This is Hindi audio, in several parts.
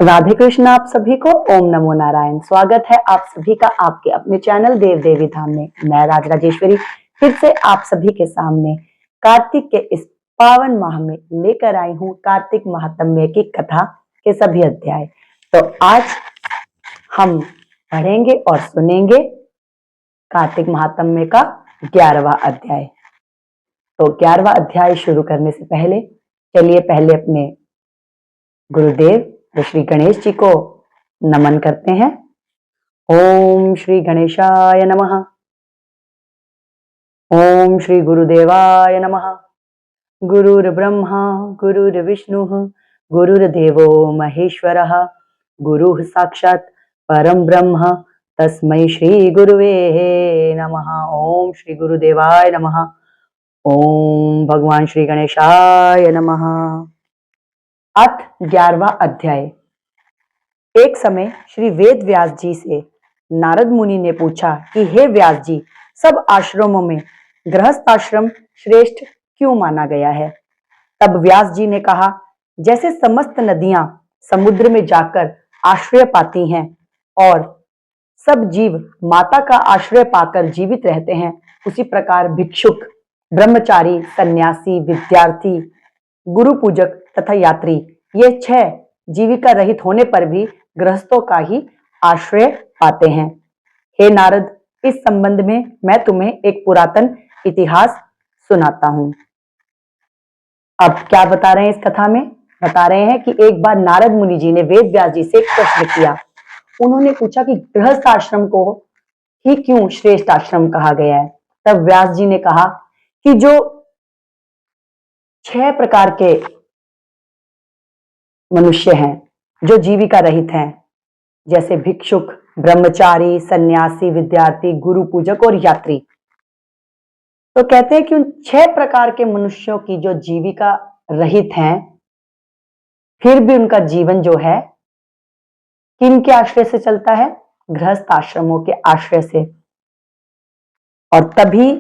राधे कृष्ण आप सभी को। ओम नमो नारायण। स्वागत है आप सभी का आपके अपने चैनल देव देवी धाम में। मैं राज राजेश्वरी फिर से आप सभी के सामने कार्तिक के इस पावन माह में लेकर आई हूँ कार्तिक महात्म्य की कथा के सभी अध्याय। तो आज हम पढ़ेंगे और सुनेंगे कार्तिक महात्म्य का 11वां अध्याय। तो 11वां अध्याय शुरू करने से पहले चलिए पहले अपने गुरुदेव तो श्री गणेश जी को नमन करते हैं। ओम श्री गणेशाय नमः। ओम श्री गुरुदेवाय नमः। गुरुर्ब्रह्मा गुरुर्विष्णुः गुरुर्देवो महेश्वरः गुरुः साक्षात् परम ब्रह्म तस्मै श्री गुरुवे नमः। ओम श्री गुरुदेवाय नमः। ओम भगवान श्री गणेशाय नमः। अथ 11वां अध्याय। एक समय श्री वेद व्यास जी से नारद मुनि ने पूछा कि हे व्यास जी, सब आश्रमों में गृहस्थ आश्रम श्रेष्ठ क्यों माना गया है? तब व्यास जी ने कहा, जैसे समस्त नदियां समुद्र में जाकर आश्रय पाती हैं और सब जीव माता का आश्रय पाकर जीवित रहते हैं, उसी प्रकार भिक्षुक, ब्रह्मचारी, सन्यासी, विद्यार्थी, गुरु पूजक तथा यात्री ये 6 जीविका रहित होने पर भी गृहस्थों का ही आश्रय पाते हैं। हे नारद, इस संबंध में मैं तुम्हें एक पुरातन इतिहास सुनाता हूं। अब क्या बता रहे हैं इस कथा में? बता रहे हैं कि एक बार नारद मुनि जी ने वेद व्यास जी से एक प्रश्न किया। उन्होंने पूछा कि गृहस्थ आश्रम को ही क्यों श्रेष्ठ आश्रम कहा गया है? तब व्यास जी ने कहा कि जो 6 प्रकार के मनुष्य हैं जो जीविका रहित हैं, जैसे भिक्षुक, ब्रह्मचारी, सन्यासी, विद्यार्थी, गुरु पूजक और यात्री। तो कहते हैं कि उन 6 प्रकार के मनुष्यों की जो जीविका रहित हैं, फिर भी उनका जीवन जो है किन के आश्रय से चलता है? गृहस्थ आश्रमों के आश्रय से। और तभी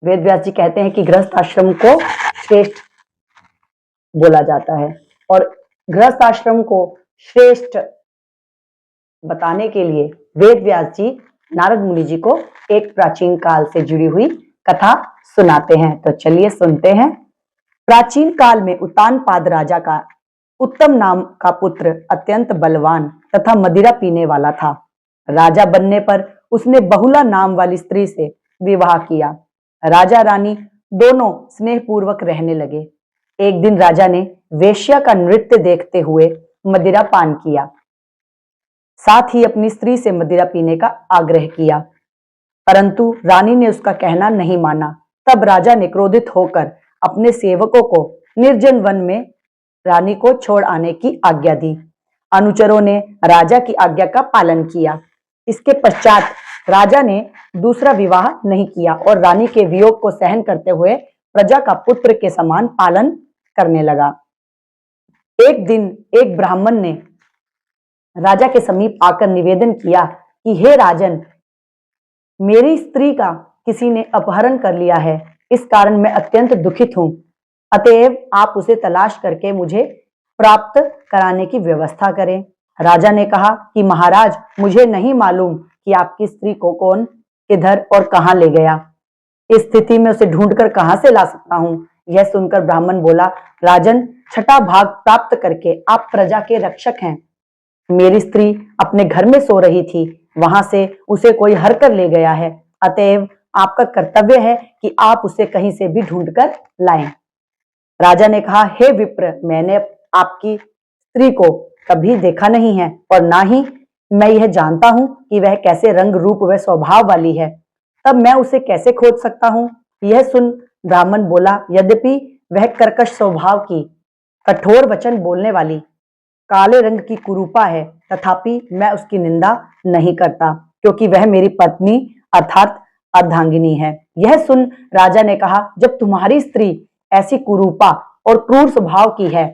वेद व्यास जी कहते हैं कि गृहस्थ आश्रम को श्रेष्ठ बोला जाता है। और गृहस्थ आश्रम को श्रेष्ठ बताने के लिए वेद व्यास जी नारद मुनि जी को एक प्राचीन काल से जुड़ी हुई कथा सुनाते हैं। तो चलिए सुनते हैं। प्राचीन काल में उत्तानपाद राजा का उत्तम नाम का पुत्र अत्यंत बलवान तथा मदिरा पीने वाला था। राजा बनने पर उसने बहुला नाम वाली स्त्री से विवाह किया। राजा रानी दोनों स्नेहपूर्वक रहने लगे। एक दिन राजा ने वेश्या का नृत्य देखते हुए मदिरा पान किया, साथ ही अपनी स्त्री से मदिरा पीने का आग्रह किया, परंतु रानी ने उसका कहना नहीं माना। तब राजा ने क्रोधित होकर अपने सेवकों को निर्जन वन में रानी को छोड़ आने की आज्ञा दी। अनुचरों ने राजा की आज्ञा का पालन किया। इसके पश्चात राजा ने दूसरा विवाह नहीं किया और रानी के वियोग को सहन करते हुए प्रजा का पुत्र के समान पालन करने लगा। एक दिन एक ब्राह्मण ने राजा के समीप आकर निवेदन किया कि हे राजन, मेरी स्त्री का किसी ने अपहरण कर लिया है, इस कारण मैं अत्यंत दुखित हूं। अतएव आप उसे तलाश करके मुझे प्राप्त कराने की व्यवस्था करें। राजा ने कहा कि महाराज, मुझे नहीं मालूम कि आपकी स्त्री को कौन, किधर और कहां ले गया। इस स्थिति में उसे ढूंढकर कहां से ला सकता हूं? यह सुनकर ब्राह्मण बोला, राजन, 6ठा भाग प्राप्त करके आप प्रजा के रक्षक हैं। मेरी स्त्री अपने घर में सो रही थी, वहां से उसे कोई हर कर ले गया है। अतएव आपका कर्तव्य है कि आप उसे कहीं से भी ढूंढकर लाएं। राजा ने कहा, हे विप्र, मैंने आपकी स्त्री को कभी देखा नहीं है और ना ही मैं यह जानता हूं कि वह कैसे रंग रूप व स्वभाव वाली है, तब मैं उसे कैसे खोज सकता हूं? यह सुन ब्राह्मण बोला, यद्यपि वह कर्कश स्वभाव की, कठोर वचन बोलने वाली, काले रंग की कुरूपा है, तथापि मैं उसकी निंदा नहीं करता, क्योंकि वह मेरी पत्नी अर्थात अर्धांगिनी है। यह सुन राजा ने कहा, जब तुम्हारी स्त्री ऐसी कुरूपा और क्रूर स्वभाव की है,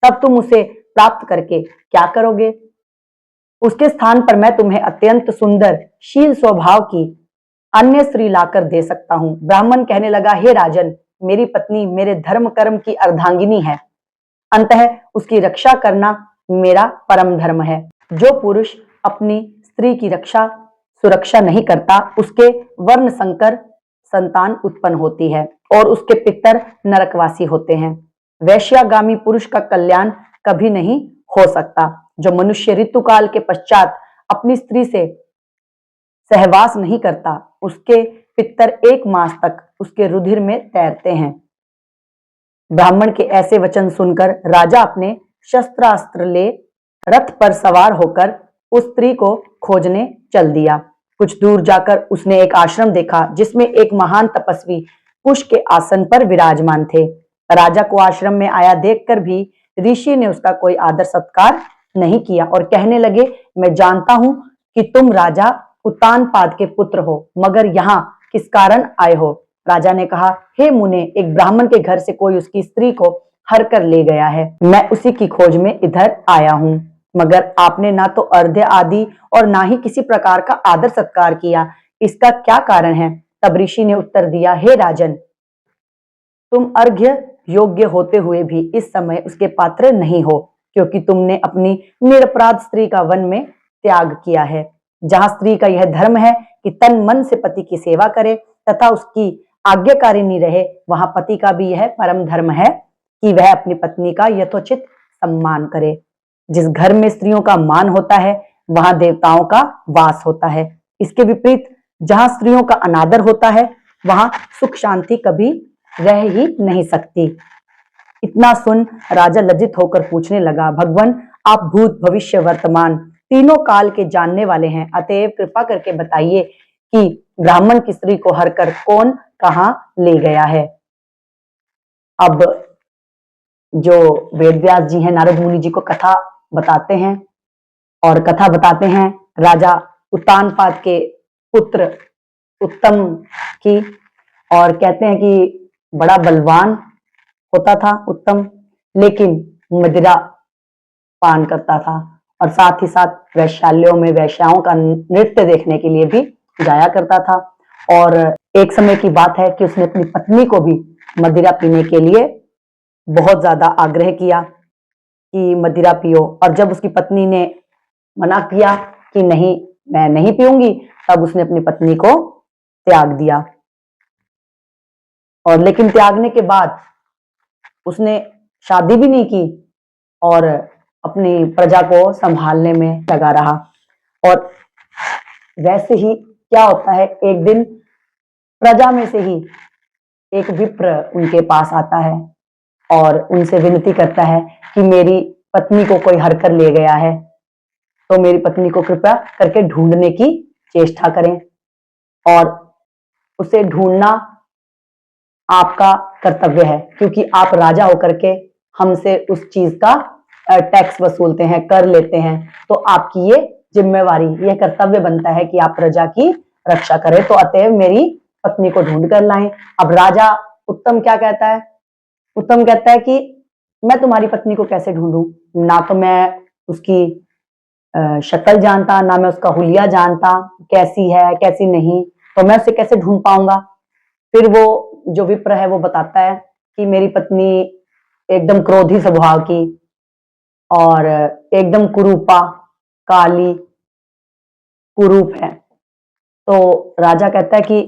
तब तुम उसे प्राप्त करके क्या करोगे? उसके स्थान पर मैं तुम्हें अत्यंत सुंदर शील स्वभाव की अन्य स्त्री लाकर दे सकता हूं। ब्राह्मण कहने लगा, हे राजन, मेरी पत्नी मेरे धर्म कर्म की अर्धांगिनी है, अंततः उसकी रक्षा करना मेरा परम धर्म है। जो पुरुष अपनी स्त्री की सुरक्षा नहीं करता, उसके वर्ण संकर संतान उत्पन्न होती है और उसके पितर नरकवासी होते हैं। वैश्यागामी पुरुष का कल्याण कभी नहीं हो सकता। जो मनुष्य ऋतुकाल के पश्चात अपनी स्त्री से सहवास नहीं करता, उसके पितर 1 मास तक उसके रुधिर में तैरते हैं। ब्राह्मण के ऐसे वचन सुनकर राजा अपने शस्त्रास्त्र ले रथ पर सवार होकर उस स्त्री को खोजने चल दिया। कुछ दूर जाकर उसने एक आश्रम देखा जिसमें एक महान तपस्वी कुश के आसन पर विराजमान थे। राजा को आश्रम में आया देखकर भी ऋषि ने उसका कोई आदर सत्कार नहीं किया और कहने लगे, मैं जानता हूं कि तुम राजा उत्तानपाद के पुत्र हो, मगर यहाँ किस कारण आए हो? राजा ने कहा, हे मुने, एक ब्राह्मण के घर से कोई उसकी स्त्री को हर कर ले गया है। मैं उसी की खोज में इधर आया हूँ, मगर आपने ना तो अर्घ्य आदि और ना ही किसी प्रकार का आदर सत्कार किया। इसका क्या कारण है? तब ऋषि ने उत्तर दिया, हे राजन, तुम अर्घ्य योग्य होते हुए भी इस समय उसके पात्र नहीं हो, क्योंकि तुमने अपनी निरपराध स्त्री का वन में त्याग किया है। जहां स्त्री का यह धर्म है कि तन मन से पति की सेवा करे तथा उसकी आज्ञाकारिणी रहे, वहां पति का भी यह परम धर्म है कि वह अपनी पत्नी का यथोचित सम्मान करे। जिस घर में स्त्रियों का मान होता है, वहां देवताओं का वास होता है। इसके विपरीत जहां स्त्रियों का अनादर होता है, वहां सुख शांति कभी रह ही नहीं सकती। इतना सुन राजा लज्जित होकर पूछने लगा, भगवान, आप भूत भविष्य वर्तमान तीनों काल के जानने वाले हैं, अतएव कृपा करके बताइए कि ब्राह्मण की स्त्री को हरकर कौन कहां ले गया है। अब जो वेदव्यास जी हैं, नारद मुनि जी को कथा बताते हैं और कथा बताते हैं राजा उत्तानपाद के पुत्र उत्तम की, और कहते हैं कि बड़ा बलवान होता था उत्तम, लेकिन मदिरा पान करता था और साथ ही साथ वैश्यालयों में वैश्याओं का नृत्य देखने के लिए भी जाया करता था। और एक समय की बात है कि उसने अपनी पत्नी को भी मदिरा पीने के लिए बहुत ज्यादा आग्रह किया कि मदिरा पियो, और जब उसकी पत्नी ने मना किया कि नहीं, मैं नहीं पीऊंगी, तब उसने अपनी पत्नी को त्याग दिया। और लेकिन त्यागने के बाद उसने शादी भी नहीं की और अपनी प्रजा को संभालने में लगा रहा। और वैसे ही क्या होता है, एक दिन प्रजा में से ही एक विप्र उनके पास आता है और उनसे विनती करता है कि मेरी पत्नी को कोई हर कर ले गया है, तो मेरी पत्नी को कृपया करके ढूंढने की चेष्टा करें, और उसे ढूंढना आपका कर्तव्य है, क्योंकि आप राजा होकर के हमसे उस चीज का टैक्स वसूलते हैं, कर लेते हैं, तो आपकी ये जिम्मेवारी, ये कर्तव्य बनता है कि आप प्रजा की रक्षा करें, तो अतएव मेरी पत्नी को ढूंढ कर लाएं। अब राजा उत्तम क्या कहता है? उत्तम कहता है कि मैं तुम्हारी पत्नी को कैसे ढूंढूं, ना तो मैं उसकी शक्ल जानता, ना मैं उसका हुलिया जानता, कैसी है कैसी नहीं, तो मैं उसे कैसे ढूंढ पाऊंगा। फिर वो जो विप्र है वो बताता है कि मेरी पत्नी एकदम क्रोधी स्वभाव की और एकदम कुरूपा, काली कुरूप है। तो राजा कहता है कि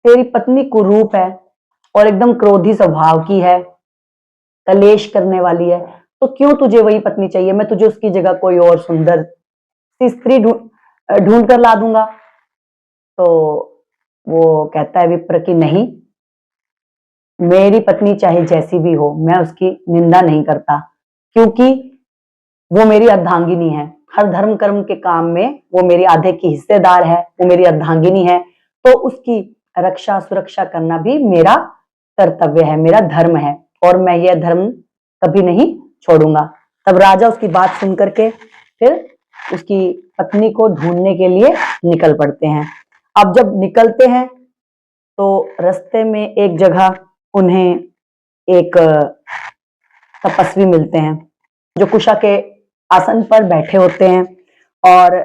तेरी पत्नी कुरूप है और एकदम क्रोधी स्वभाव की है, कलेश करने वाली है, तो क्यों तुझे वही पत्नी चाहिए? मैं तुझे उसकी जगह कोई और सुंदर सी स्त्री ढूंढ कर ला दूंगा। तो वो कहता है विप्र की नहीं, मेरी पत्नी चाहे जैसी भी हो, मैं उसकी निंदा नहीं करता, क्योंकि वो मेरी अर्धांगिनी है। हर धर्म कर्म के काम में वो मेरी आधे की हिस्सेदार है, वो मेरी अर्धांगिनी है, तो उसकी रक्षा सुरक्षा करना भी मेरा कर्तव्य है, मेरा धर्म है, और मैं यह धर्म कभी नहीं छोड़ूंगा। तब राजा उसकी बात सुन करके फिर उसकी पत्नी को ढूंढने के लिए निकल पड़ते हैं। अब जब निकलते हैं तो रास्ते में एक जगह उन्हें एक तपस्वी मिलते हैं जो कुशा के आसन पर बैठे होते हैं, और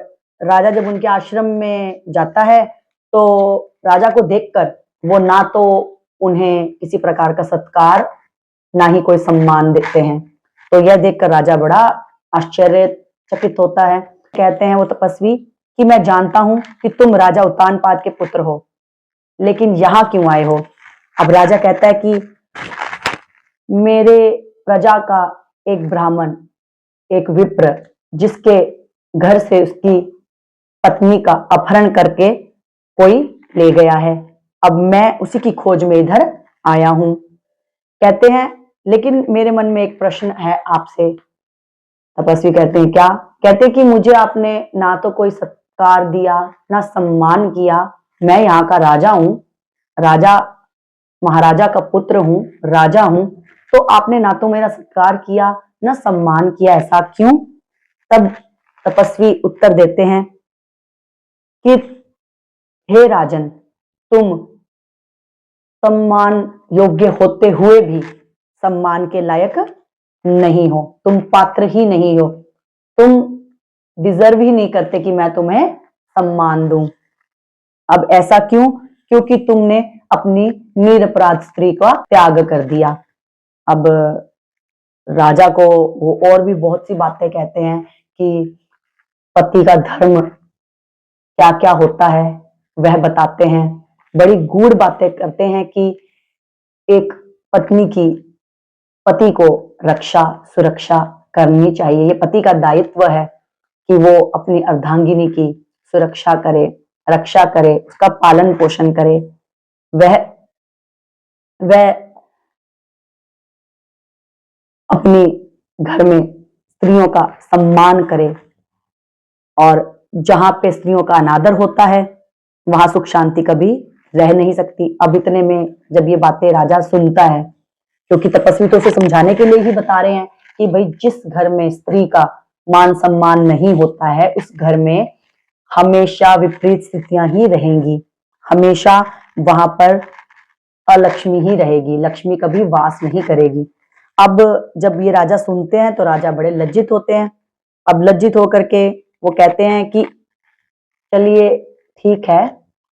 राजा जब उनके आश्रम में जाता है तो राजा को देखकर वो ना तो उन्हें किसी प्रकार का सत्कार, ना ही कोई सम्मान देते हैं। तो यह देखकर राजा बड़ा आश्चर्यचकित होता है। कहते हैं वो तपस्वी कि मैं जानता हूं कि तुम राजा उत्तानपाद के पुत्र हो, लेकिन यहां क्यों आए हो? अब राजा कहता है कि मेरे प्रजा का एक ब्राह्मण, एक विप्र, जिसके घर से उसकी पत्नी का अपहरण करके कोई ले गया है, अब मैं उसी की खोज में इधर आया हूं। कहते हैं लेकिन मेरे मन में एक प्रश्न है आपसे। तपस्वी कहते हैं क्या? कहते हैं कि मुझे आपने ना तो कोई सत्कार दिया, ना सम्मान किया। मैं यहाँ का राजा हूं, राजा महाराजा का पुत्र हूं, राजा हूं, तो आपने ना तो मेरा सत्कार किया, ना सम्मान किया, ऐसा क्यों? तब तपस्वी उत्तर देते हैं कि हे राजन, तुम सम्मान योग्य होते हुए भी सम्मान के लायक नहीं हो, तुम पात्र ही नहीं हो, तुम डिजर्व ही नहीं करते कि मैं तुम्हें सम्मान दूं। अब ऐसा क्यों? क्योंकि तुमने अपनी निरपराध स्त्री का त्याग कर दिया। अब राजा को वो और भी बहुत सी बातें कहते हैं कि पति का धर्म क्या क्या होता है वह बताते हैं। बड़ी गूढ़ बातें करते हैं कि एक पत्नी की पति को रक्षा सुरक्षा करनी चाहिए। ये पति का दायित्व है कि वो अपनी अर्धांगिनी की सुरक्षा करे, रक्षा करे, उसका पालन पोषण करे, वह अपनी घर में स्त्रियों का सम्मान करे। और जहां पे स्त्रियों का अनादर होता है वहां सुख शांति कभी रह नहीं सकती। अब इतने में जब ये बातें राजा सुनता है, क्योंकि तपस्वी तो उसे समझाने के लिए ही बता रहे हैं कि भाई जिस घर में स्त्री का मान सम्मान नहीं होता है उस घर में हमेशा विपरीत स्थितियां ही रहेंगी, हमेशा वहां पर अलक्ष्मी ही रहेगी, लक्ष्मी कभी वास नहीं करेगी। अब जब ये राजा सुनते हैं तो राजा बड़े लज्जित होते हैं। अब लज्जित होकर के वो कहते हैं कि चलिए ठीक है,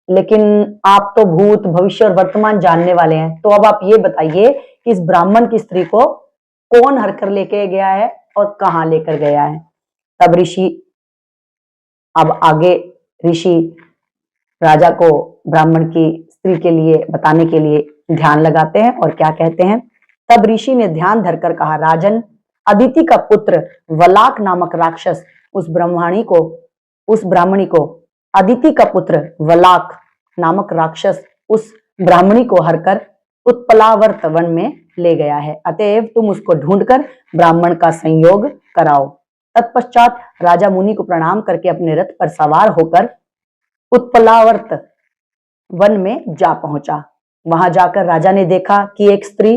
लेकिन आप तो भूत भविष्य और वर्तमान जानने वाले हैं, तो अब आप ये बताइए कि इस ब्राह्मण की स्त्री को कौन हर कर लेके गया है और कहाँ लेकर गया है? तब ऋषि अब आगे ऋषि राजा को ब्राह्मण की स्त्री के लिए बताने के लिए ध्यान लगाते हैं और क्या कहते हैं। तब ऋषि ने ध्यान धरकर कहा, राजन, अदिति का पुत्र वलाक नामक राक्षस उस ब्राह्मणी को अदिति का पुत्र वलाक नामक राक्षस उस ब्राह्मणी को हरकर उत्पलावर्त वन में ले गया है, अतएव तुम उसको ढूंढकर ब्राह्मण का संयोग कराओ। तत्पश्चात राजा मुनि को प्रणाम करके अपने रथ पर सवार होकर उत्पलावर्त वन में जा पहुंचा। वहां जाकर राजा ने देखा कि एक स्त्री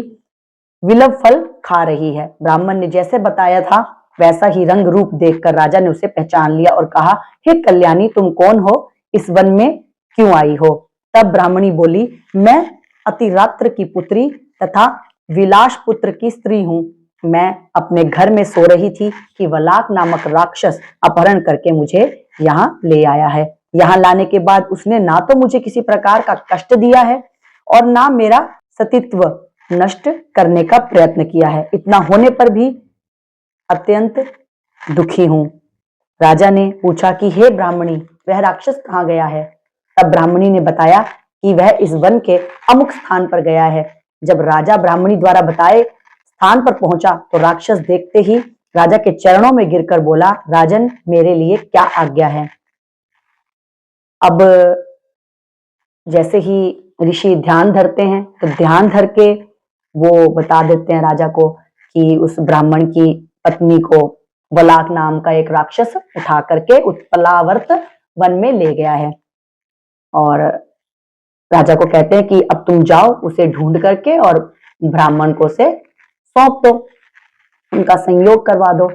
विलव फल खा रही है। ब्राह्मण ने जैसे बताया था वैसा ही रंग रूप देखकर राजा ने उसे पहचान लिया और कहा, हे कल्याणी, तुम कौन हो? इस वन में क्यों आई हो? तब ब्राह्मणी बोली, मैं अतिरात्र की पुत्री तथा विलास पुत्र की स्त्री हूं। मैं अपने घर में सो रही थी कि वलाक नामक राक्षस अपहरण करके मुझे यहाँ ले आया है। यहाँ लाने के बाद उसने ना तो मुझे किसी प्रकार का कष्ट दिया है और ना मेरा सतीत्व नष्ट करने का प्रयत्न किया है। इतना होने पर भी अत्यंत दुखी हूं। राजा ने पूछा कि हे ब्राह्मणी, वह राक्षस कहाँ गया है? तब ब्राह्मणी ने बताया कि वह इस वन के अमुक स्थान पर गया है। जब राजा ब्राह्मणी द्वारा बताए स्थान पर पहुंचा तो राक्षस देखते ही राजा के चरणों में गिरकर बोला, राजन, मेरे लिए क्या आज्ञा है? अब जैसे ही ऋषि ध्यान धरते हैं तो ध्यान धर के वो बता देते हैं राजा को कि उस ब्राह्मण की पत्नी को वलाक नाम का एक राक्षस उठा करके उत्पलावर्त वन में ले गया है। और राजा को कहते हैं कि अब तुम जाओ उसे ढूंढ करके और ब्राह्मण को से सौंप दो, उनका संयोग करवा दो।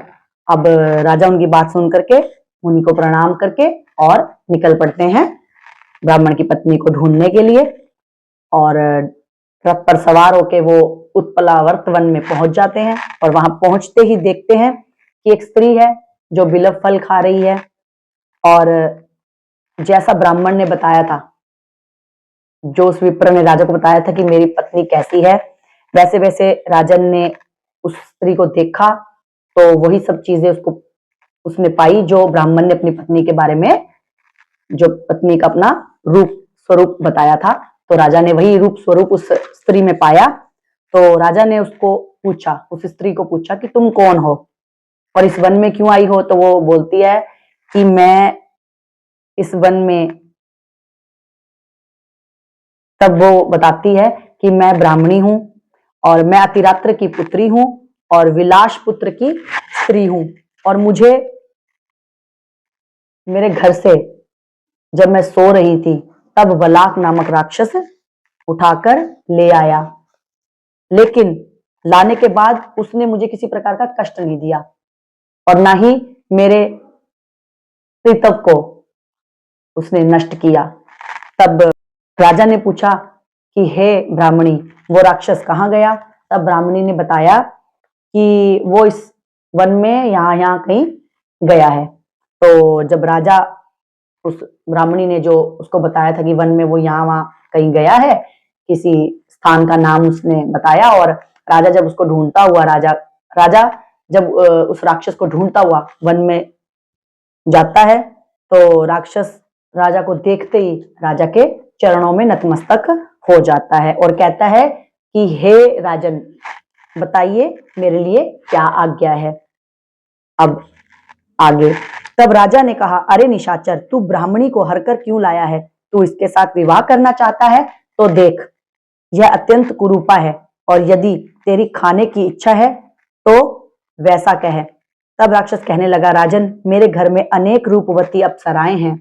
अब राजा उनकी बात सुन करके मुनि को प्रणाम करके और निकल पड़ते हैं ब्राह्मण की पत्नी को ढूंढने के लिए। और रथ पर सवार होके वो उत्पलावर्त वन में पहुंच जाते हैं और वहां पहुंचते ही देखते हैं कि एक स्त्री है जो बिलव फल खा रही है। और जैसा ब्राह्मण ने बताया था, जो उस विप्र ने राजा को बताया था कि मेरी पत्नी कैसी है, वैसे वैसे राजन ने उस स्त्री को देखा तो वही सब चीजें उसने पाई जो ब्राह्मण ने अपनी पत्नी के बारे में, जो पत्नी का अपना रूप स्वरूप बताया था। तो राजा ने वही रूप स्वरूप उस स्त्री में पाया। तो राजा ने उसको पूछा, उस स्त्री को पूछा कि तुम कौन हो और इस वन में क्यों आई हो। तो वो बोलती है कि मैं इस वन में, तब वो बताती है कि मैं ब्राह्मणी हूं और मैं अतिरात्र की पुत्री हूं और विलास पुत्र की स्त्री हूं, और मुझे मेरे घर से जब मैं सो रही थी तब बलाक नामक राक्षस उठाकर ले आया, लेकिन लाने के बाद उसने मुझे किसी प्रकार का कष्ट नहीं दिया और ना ही मेरे प्रीतव को उसने नष्ट किया। तब राजा ने पूछा कि हे ब्राह्मणी, वो राक्षस कहाँ गया। तब ब्राह्मणी ने बताया कि वो इस वन में यहाँ यहाँ कहीं गया है। तो जब राजा, उस ब्राह्मणी ने जो उसको बताया था कि वन में वो यहाँ वहां कहीं गया है, किसी स्थान का नाम उसने बताया, और राजा जब उसको ढूंढता हुआ, राजा जब उस राक्षस को ढूंढता हुआ वन में जाता है, तो राक्षस राजा को देखते ही राजा के चरणों में नतमस्तक हो जाता है और कहता है कि हे राजन, बताइए मेरे लिए क्या आज्ञा है। अब आगे, तब राजा ने कहा, अरे निशाचर, तू ब्राह्मणी को हरकर क्यों लाया है? तू इसके साथ विवाह करना चाहता है तो देख, यह अत्यंत कुरूपा है, और यदि तेरी खाने की इच्छा है तो वैसा कह। तब राक्षस कहने लगा, राजन, मेरे घर में अनेक रूपवती अप्सराएं हैं,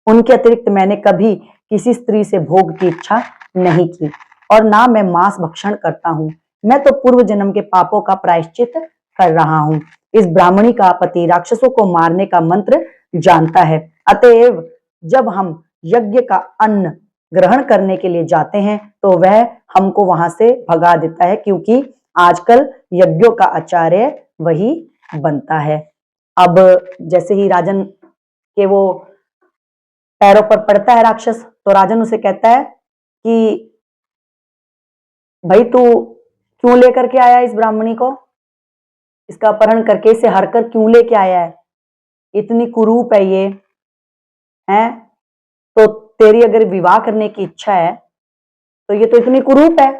उनके अतिरिक्त मैंने कभी किसी स्त्री से भोग की इच्छा नहीं की, और ना मैं मांस भक्षण करता हूं। मैं तो पूर्व जन्म के पापों का प्रायश्चित कर रहा हूं। इस ब्राह्मणी का पति राक्षसों को मारने का मंत्र जानता है, अतएव जब हम यज्ञ का अन्न ग्रहण करने के लिए जाते हैं तो वह हमको वहां से भगा देता है, क्योंकि आजकल यज्ञों का आचार्य वही बनता है। अब जैसे ही राजन के वो पैरों पर पड़ता है राक्षस, तो राजन उसे कहता है कि भाई, तू क्यों लेकर के आया इस ब्राह्मणी को, इसका अपहरण करके इसे हरकर क्यों लेके आया है? इतनी कुरूप है ये, है? तो तेरी अगर विवाह करने की इच्छा है तो ये तो इतनी कुरूप है,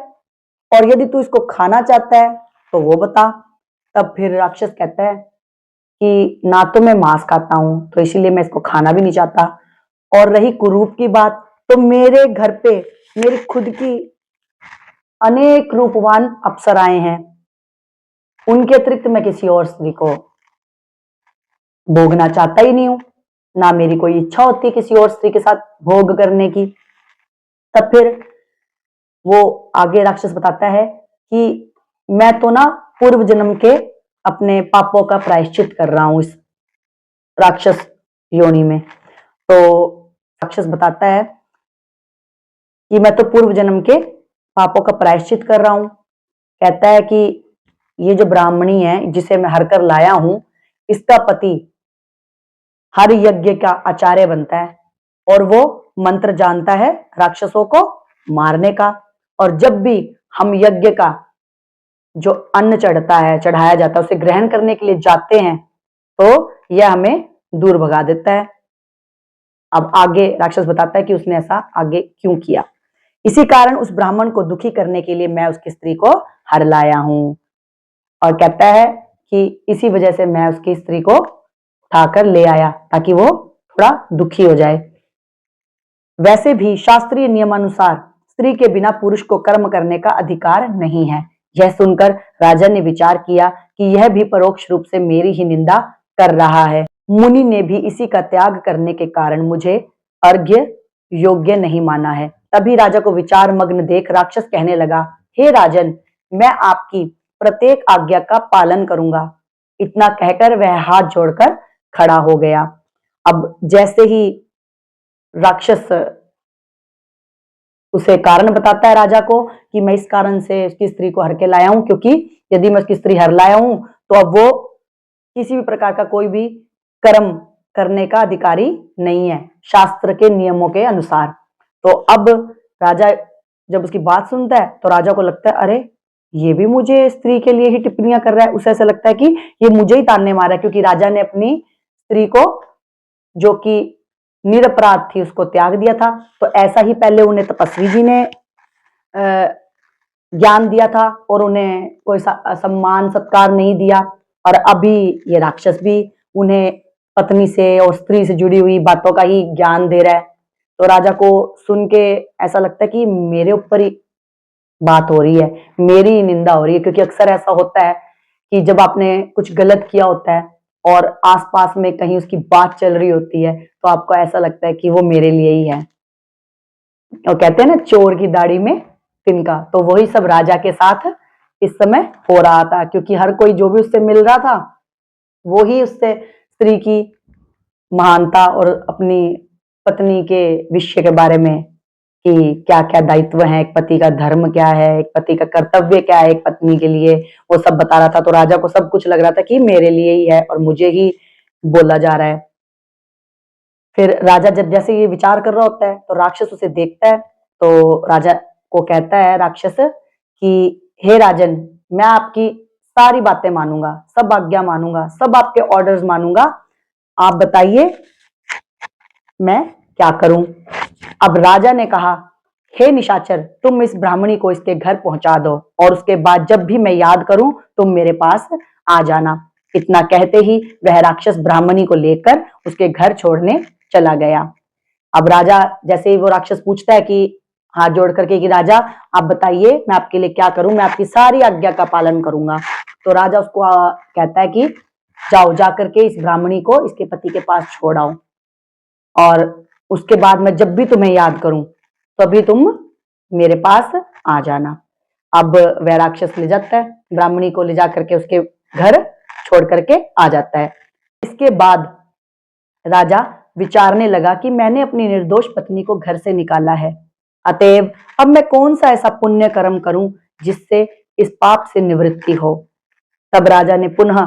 और यदि तू इसको खाना चाहता है तो वो बता। तब फिर राक्षस कहता है कि ना तो मैं मांस खाता हूं, तो इसीलिए मैं इसको खाना भी नहीं चाहता, और रही कुरूप की बात, तो मेरे घर पे मेरी खुद की अनेक रूपवान अप्सराएं हैं, उनके अतिरिक्त मैं किसी और स्त्री को भोगना चाहता ही नहीं हूं, ना मेरी कोई इच्छा होती है किसी और स्त्री के साथ भोग करने की। तब फिर वो आगे राक्षस बताता है कि मैं तो ना पूर्व जन्म के अपने पापों का प्रायश्चित कर रहा हूं इस राक्षस योनि में। तो राक्षस बताता है कि मैं तो पूर्व जन्म के पापों का प्रायश्चित कर रहा हूं। कहता है कि ये जो ब्राह्मणी है जिसे मैं हरकर लाया हूं, इसका पति हर यज्ञ का आचार्य बनता है, और वो मंत्र जानता है राक्षसों को मारने का, और जब भी हम यज्ञ का जो अन्न चढ़ाया जाता है, उसे ग्रहण करने के लिए जाते हैं तो यह हमें दूर भगा देता है। अब आगे राक्षस बताता है कि उसने ऐसा आगे क्यों किया। इसी कारण उस ब्राह्मण को दुखी करने के लिए मैं उसकी स्त्री को हर लाया हूं, और कहता है कि इसी वजह से मैं उसकी स्त्री को उठाकर ले आया ताकि वो थोड़ा दुखी हो जाए। वैसे भी शास्त्रीय नियमानुसार स्त्री के बिना पुरुष को कर्म करने का अधिकार नहीं है। यह सुनकर राजा ने विचार किया कि यह भी परोक्ष रूप से मेरी ही निंदा कर रहा है। मुनि ने भी इसी का त्याग करने के कारण मुझे अर्घ्य योग्य नहीं माना है। तभी राजा को विचार मग्न देख राक्षस कहने लगा, हे राजन, मैं आपकी प्रत्येक आज्ञा का पालन करूंगा। इतना कहकर वह हाथ जोड़कर खड़ा हो गया। अब जैसे ही राक्षस उसे कारण बताता है राजा को कि मैं इस कारण से उसकी स्त्री को हर के लाया हूं, क्योंकि यदि मैं उसकी स्त्री हर लाया हूं तो अब वो किसी भी प्रकार का कोई भी कर्म करने का अधिकारी नहीं है शास्त्र के नियमों के अनुसार। तो अब राजा जब उसकी बात सुनता है तो राजा को लगता है, अरे ये भी मुझे स्त्री के लिए ही टिप्पणियां कर रहा है। उसे ऐसा लगता है कि ये मुझे ही ताने मारा है, क्योंकि राजा ने अपनी स्त्री को, जो कि निरपराध थी, उसको त्याग दिया था। तो ऐसा ही पहले उन्हें तपस्वी जी ने ज्ञान दिया था और उन्हें कोई सम्मान सत्कार नहीं दिया, और अभी ये राक्षस भी उन्हें पत्नी से और स्त्री से जुड़ी हुई बातों का ही ज्ञान दे रहा है। तो राजा को सुन के ऐसा लगता है कि मेरे ऊपर ही बात हो रही है, मेरी ही निंदा हो रही है, क्योंकि अक्सर ऐसा होता है कि जब आपने कुछ गलत किया होता है और आसपास में कहीं उसकी बात चल रही होती है, तो आपको ऐसा लगता है कि वो मेरे लिए ही है। और कहते हैं ना, चोर की दाढ़ी में तिनका, तो वही सब राजा के साथ इस समय हो रहा था, क्योंकि हर कोई जो भी उससे मिल रहा था वो ही उससे स्त्री की महानता और अपनी पत्नी के विषय के बारे में, कि क्या क्या दायित्व है, एक पति का धर्म क्या है, एक पति का कर्तव्य क्या है एक पत्नी के लिए, वो सब बता रहा था। तो राजा को सब कुछ लग रहा था कि मेरे लिए ही है और मुझे ही बोला जा रहा है। फिर राजा जब जैसे ये विचार कर रहा होता है, तो राक्षस उसे देखता है, तो राजा को कहता है राक्षस कि हे राजन, मैं आपकी सारी बातें मानूंगा, सब आज्ञा मानूंगा, सब आपके ऑर्डर्स मानूंगा, आप बताइए मैं क्या करूं। अब राजा ने कहा, हे निशाचर, तुम इस ब्राह्मणी को इसके घर पहुंचा दो, और उसके बाद जब भी मैं याद करूं तुम मेरे पास आ जाना। इतना कहते ही वह राक्षस ब्राह्मणी को लेकर उसके घर छोड़ने चला गया। अब राजा, जैसे ही वो राक्षस पूछता है कि हाथ जोड़ करके कि राजा आप बताइए मैं आपके लिए क्या करूं, मैं आपकी सारी आज्ञा का पालन करूंगा। तो राजा उसको कहता है कि जाओ, जा करके इस ब्राह्मणी को इसके पति के पास छोड़ आओ, और उसके बाद मैं जब भी तुम्हें याद करूं तभी तुम मेरे पास आ जाना। अब वह राक्षस ले जाता है ब्राह्मणी को, ले जा करके उसके घर छोड़ करके आ जाता है। इसके बाद राजा विचारने लगा कि मैंने अपनी निर्दोष पत्नी को घर से निकाला है, अतएव अब मैं कौन सा ऐसा पुण्य कर्म करूं जिससे इस पाप से निवृत्ति हो। तब राजा ने पुनः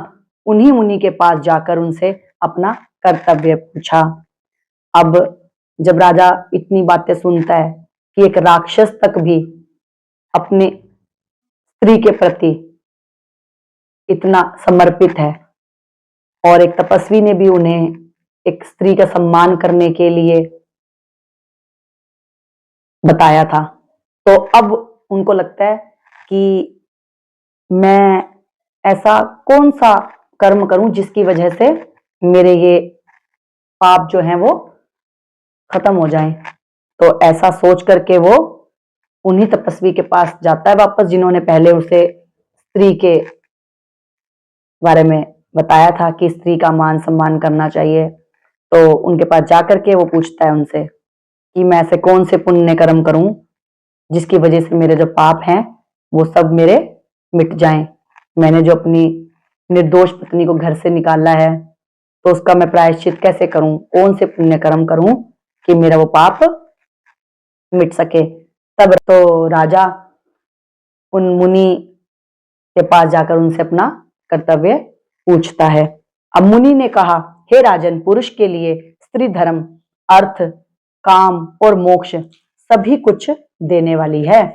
उन्हीं मुनि के पास जाकर उनसे अपना कर्तव्य पूछा। अब जब राजा इतनी बातें सुनता है कि एक राक्षस तक भी अपनी स्त्री के प्रति इतना समर्पित है, और एक तपस्वी ने भी उन्हें एक स्त्री का सम्मान करने के लिए बताया था, तो अब उनको लगता है कि मैं ऐसा कौन सा कर्म करूं जिसकी वजह से मेरे ये पाप जो हैं वो खत्म हो जाएं। तो ऐसा सोच करके वो उन्हीं तपस्वी के पास जाता है वापस, जिन्होंने पहले उसे स्त्री के बारे में बताया था कि स्त्री का मान सम्मान करना चाहिए। तो उनके पास जाकर के वो पूछता है उनसे कि मैं ऐसे कौन से पुण्य कर्म करूं जिसकी वजह से मेरे जो पाप हैं वो सब मेरे मिट जाएं। मैंने जो अपनी निर्दोष पत्नी को घर से निकाला है, तो उसका मैं प्रायश्चित कैसे करूं, कौन से पुण्य कर्म करूं कि मेरा वो पाप मिट सके। तब तो राजा उन मुनि के पास जाकर उनसे अपना कर्तव्य पूछता है। अब मुनि ने कहा, हे राजन, पुरुष के लिए स्त्री धर्म, अर्थ, काम और मोक्ष सभी कुछ देने वाली है।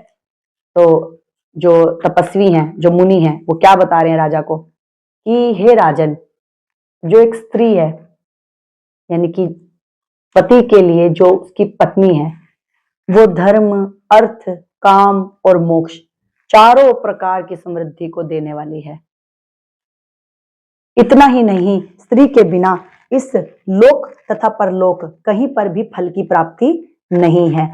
तो जो तपस्वी हैं, जो मुनि हैं, वो क्या बता रहे हैं राजा को कि हे राजन, जो एक स्त्री है, यानी कि पति के लिए जो उसकी पत्नी है, वो धर्म, अर्थ, काम और मोक्ष चारों प्रकार की समृद्धि को देने वाली है। इतना ही नहीं, स्त्री के बिना इस लोक तथा परलोक कहीं पर भी फल की प्राप्ति नहीं है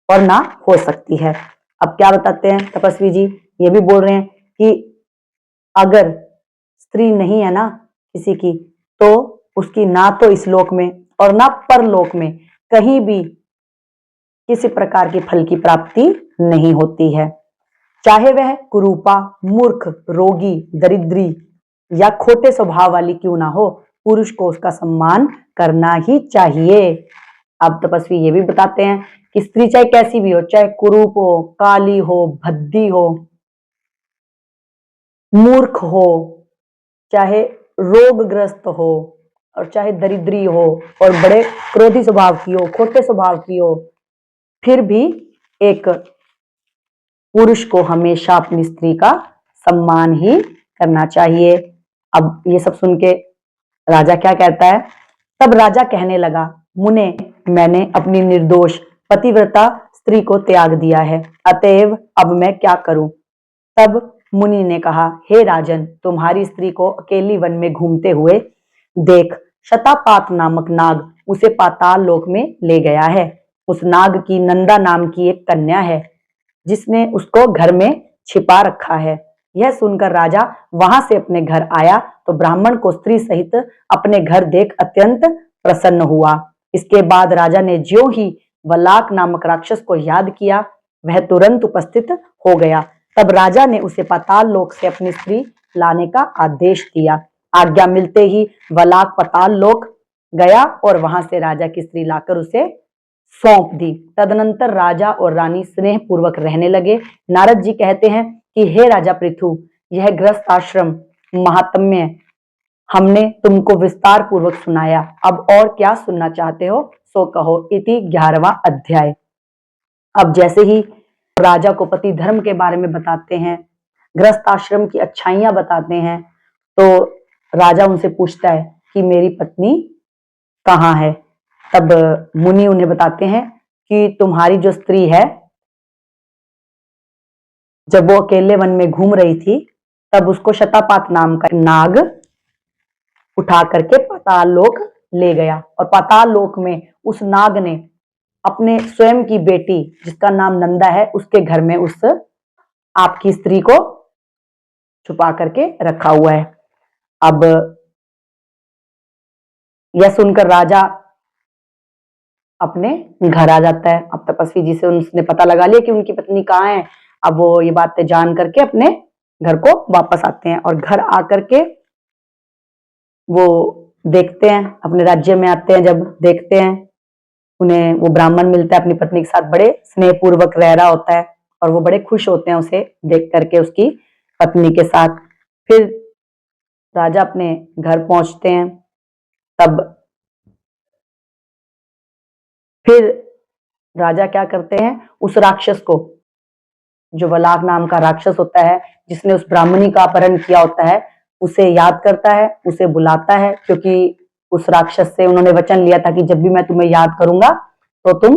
और ना हो सकती है। अब क्या बताते हैं तपस्वी जी, ये भी बोल रहे हैं कि अगर स्त्री नहीं है ना किसी की, तो उसकी ना तो इस लोक में और ना परलोक में कहीं भी किसी प्रकार की फल की प्राप्ति नहीं होती है। चाहे वह कुरूपा, मूर्ख, रोगी, दरिद्री या खोटे स्वभाव वाली क्यों ना हो, पुरुष को उसका सम्मान करना ही चाहिए। अब तपस्वी ये भी बताते हैं कि स्त्री चाहे कैसी भी हो, चाहे कुरूप हो, काली हो, भद्दी हो, मूर्ख हो, चाहे रोगग्रस्त हो, और चाहे दरिद्री हो, और बड़े क्रोधी स्वभाव की हो, खोटे स्वभाव की हो, फिर भी एक पुरुष को हमेशा अपनी स्त्री का सम्मान ही करना चाहिए। अब ये सब सुन के राजा क्या कहता है? तब राजा कहने लगा, मुने, मैंने अपनी निर्दोष पतिव्रता स्त्री को त्याग दिया है, अतएव अब मैं क्या करूं? तब मुनि ने कहा, हे राजन, तुम्हारी स्त्री को अकेली वन में घूमते हुए देख, शतापात नामक नाग उसे पाताल लोक में ले गया है। उस नाग की नंदा नाम की एक कन्या है, जिसने उसको घर में छिपा रखा है। यह सुनकर राजा वहां से अपने घर आया तो ब्राह्मण को स्त्री सहित अपने घर देख अत्यंत प्रसन्न हुआ। इसके बाद राजा ने ज्यों ही वलाक नामक राक्षस को याद किया, वह तुरंत उपस्थित हो गया। तब राजा ने उसे पाताल लोक से अपनी स्त्री लाने का आदेश दिया। आज्ञा मिलते ही वलाक पाताल लोक गया और वहां से राजा की स्त्री लाकर उसे सौंप दी। तदनंतर राजा और रानी स्नेह पूर्वक रहने लगे। नारद जी कहते हैं कि हे राजा पृथु, यह गृहस्थ आश्रम महात्म्य हमने तुमको विस्तार पूर्वक सुनाया। अब और क्या सुनना चाहते हो सो कहो। इति 11वां अध्याय। अब जैसे ही राजा को पति धर्म के बारे में बताते हैं, गृहस्थ आश्रम की अच्छाइयां बताते हैं, तो राजा उनसे पूछता है कि मेरी पत्नी कहाँ है? तब मुनि उन्हें बताते हैं कि तुम्हारी जो स्त्री है, जब वो अकेले वन में घूम रही थी, तब उसको शतापात नाम का नाग उठा करके पाताल लोक ले गया और पाताल लोक में उस नाग ने अपने स्वयं की बेटी, जिसका नाम नंदा है, उसके घर में उस आपकी स्त्री को छुपा करके रखा हुआ है। अब यह सुनकर राजा अपने घर आ जाता है। अब तपस्वी जी से उसने पता लगा लिया कि उनकी पत्नी कहाँ है। अब वो ये बातें जान करके अपने घर को वापस आते हैं और घर आकर के वो देखते हैं, अपने राज्य में आते हैं। जब देखते हैं, उन्हें वो ब्राह्मण मिलता है, अपनी पत्नी के साथ बड़े स्नेह पूर्वक रह रहा होता है और वो बड़े खुश होते हैं उसे देख करके, उसकी पत्नी के साथ। फिर राजा अपने घर पहुंचते हैं। तब फिर राजा क्या करते हैं, उस राक्षस को, जो वलाक नाम का राक्षस होता है, जिसने उस ब्राह्मणी का अपहरण किया होता है, उसे याद करता है, उसे बुलाता है, क्योंकि उस राक्षस से उन्होंने वचन लिया था कि जब भी मैं तुम्हें याद करूंगा तो तुम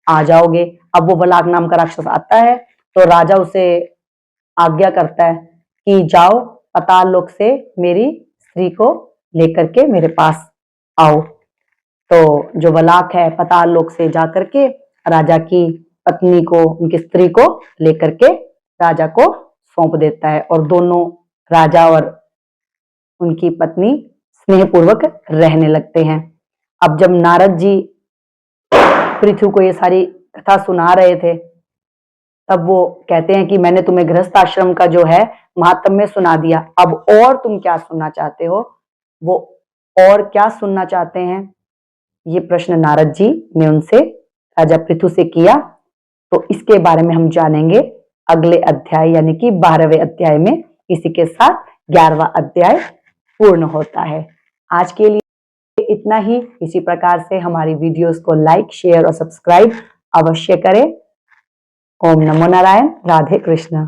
आ जाओगे। अब वो वलाक नाम का राक्षस आता है तो राजा उसे आज्ञा करता है कि जाओ, पाताल लोक से मेरी स्त्री को लेकर के मेरे पास आओ। तो जो वलाक है पाताल लोक से जाकर के राजा की पत्नी को, उनकी स्त्री को लेकर के राजा को सौंप देता है और दोनों, राजा और उनकी पत्नी, स्नेहपूर्वक रहने लगते हैं। अब जब नारद जी पृथु को ये सारी कथा सुना रहे थे, तब वो कहते हैं कि मैंने तुम्हें गृहस्थ आश्रम का जो है महात्म्य सुना दिया, अब और तुम क्या सुनना चाहते हो? वो और क्या सुनना चाहते हैं, ये प्रश्न नारद जी ने उनसे, राजा पृथु से किया। तो इसके बारे में हम जानेंगे अगले अध्याय, यानी कि 12वें अध्याय में। इसी के साथ 11वां अध्याय पूर्ण होता है। आज के लिए इतना ही। इसी प्रकार से हमारी वीडियोस को लाइक, शेयर और सब्सक्राइब अवश्य करें। ओम नमो नारायण। राधे कृष्ण।